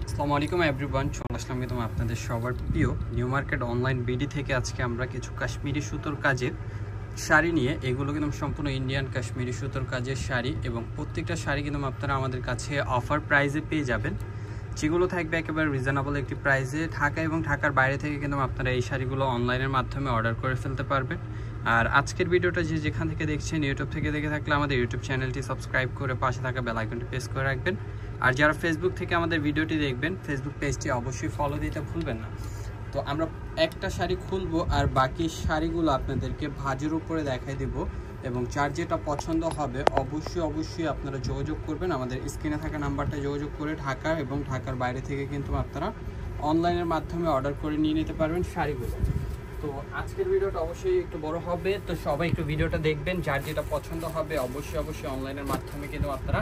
আসসালামু আলাইকুম এভরিওয়ান, চলে আসলাম কিন্তু আপনাদের সবার প্রিয় নিউ মার্কেট অনলাইন বিডি থেকে। আজকে আমরা কিছু কাশ্মীরি সুতোর কাজের শাড়ি নিয়ে, এগুলো কিন্তু সম্পূর্ণ ইন্ডিয়ান কাশ্মীরি সুতোর কাজের শাড়ি এবং প্রত্যেকটা শাড়ি কিন্তু আপনারা আমাদের কাছে অফার প্রাইসে পেয়ে যাবেন, যেগুলো থাকবে একেবারে রিজনেবল একটি প্রাইসে। ঢাকা এবং ঢাকার বাইরে থেকে কিন্তু আপনারা এই শাড়িগুলো অনলাইনের মাধ্যমে অর্ডার করে ফেলতে পারবেন। আর আজকের ভিডিওটা যেখান থেকে দেখছেন, ইউটিউব থেকে দেখে থাকলে আমাদের ইউটিউব চ্যানেলটি সাবস্ক্রাইব করে পাশে থাকা বেল আইকনটি প্রেস করে রাখবেন। আর যারা ফেসবুক থেকে আমাদের ভিডিওটি দেখবেন, ফেসবুক পেজটি অবশ্যই ফলো দিতে ভুলবেন না। তো আমরা একটা শাড়ি খুলবো আর বাকি শাড়িগুলো আপনাদেরকে ভাঁজের উপরে দেখাই দেব, এবং যার যেটা পছন্দ হবে অবশ্যই আপনারা যোগাযোগ করবেন। আমাদের স্ক্রিনে থাকা নাম্বারটা যোগাযোগ করে ঢাকা এবং ঢাকার বাইরে থেকে কিন্তু আপনারা অনলাইনের মাধ্যমে অর্ডার করে নিয়ে নিতে পারবেন শাড়িগুলো। তো আজকের ভিডিওটা অবশ্যই একটু বড় হবে, তো সবাই একটু ভিডিওটা দেখবেন। যার যেটা পছন্দ হবে অবশ্যই অনলাইনের মাধ্যমে কিন্তু আপনারা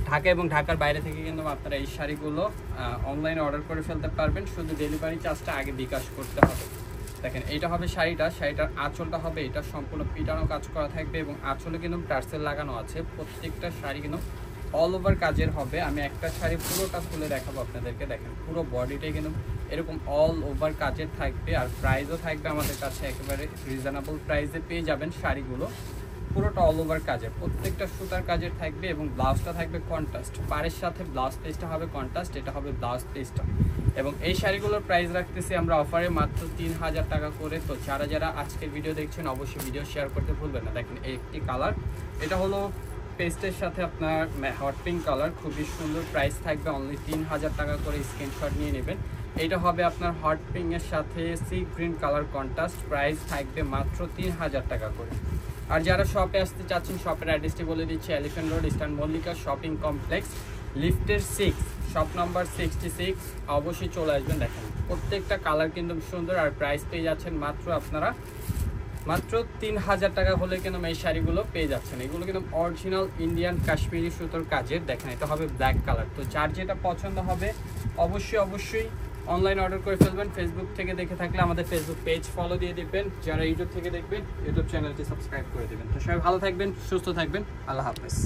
ঢাকা এবং ঢাকার বাইরে থেকে কিন্তু আপনারা এই শাড়িগুলো অনলাইনে অর্ডার করে ফেলতে পারবেন। শুধু ডেলিভারি চার্জটা আগে বিকাশ করতে হবে। দেখেন, এইটা হবে শাড়িটার আঁচলটা হবে এটা সম্পূর্ণ পিটানো কাজ করা থাকবে এবং আঁচলে কিন্তু টার্সেল লাগানো আছে। প্রত্যেকটা শাড়ি কিন্তু অল ওভার কাজের হবে। আমি একটা শাড়ি পুরোটা খুলে দেখাবো আপনাদেরকে। দেখেন, পুরো বডিটাই কিন্তু এরকম অল ওভার কাজের থাকবে আর প্রাইসও থাকবে আমাদের কাছে একেবারে রিজনেবল প্রাইসে পেয়ে যাবেন শাড়িগুলো। পুরোটা অল ওভার কাজের, প্রত্যেকটা সুতার কাজের থাকবে এবং ব্লাউজটা থাকবে কন্ট্রাস্ট। পাড়ের সাথে ব্লাউজ পিসটা হবে কন্ট্রাস্ট, এটা হবে ব্লাউজ পিসটা। এবং এই শাড়িগুলোর প্রাইস রাখতেছি আমরা অফারে মাত্র 3000 টাকা করে। তো যারা আজকের ভিডিও দেখছেন অবশ্যই ভিডিও শেয়ার করতে ভুলবেন না। দেখেন, এই একটি কালার, এটা হলো পেস্টের সাথে আপনার হট পিঙ্ক কালার, খুবই সুন্দর। প্রাইস থাকবে অনলি 3000 টাকা করে, স্ক্রিনশট নিয়ে নেবেন। এটা হবে আপনার হট পিঙ্কের সাথে sea green colour contrast, price থাকবে মাত্র 3000 টাকা করে। আর যারা শপে আসতে চাচ্ছেন, শপের অ্যাড্রেসটি বলে দিচ্ছি, elephant road, eastern Mallika shopping complex, লিফটের 6, শপ নাম্বার 66। অবশ্যই চলে আসবেন। দেখেন, প্রত্যেকটা কালার কিন্তু সুন্দর আর প্রাইস পেয়ে যাচ্ছেন মাত্র আপনারা 3000 টাকা হলে কিন্তু এই শাড়িগুলো পেয়ে যাচ্ছেন। এগুলো কিন্তু অরিজিনাল ইন্ডিয়ান কাশ্মীরি সুতোর কাজের। দেখেন, এটা হবে ব্ল্যাক কালার। তো যার যেটা পছন্দ হবে অবশ্যই অনলাইন অর্ডার করে ফেলবেন। ফেসবুক থেকে দেখে থাকলে আমাদের ফেসবুক পেজ ফলো দিয়ে দিবেন। যারা ইউটিউব থেকে দেখবেন, ইউটিউব চ্যানেলটি সাবস্ক্রাইব করে দেবেন। তো সবাই ভালো থাকবেন, সুস্থ থাকবেন, আল্লাহ হাফেজ।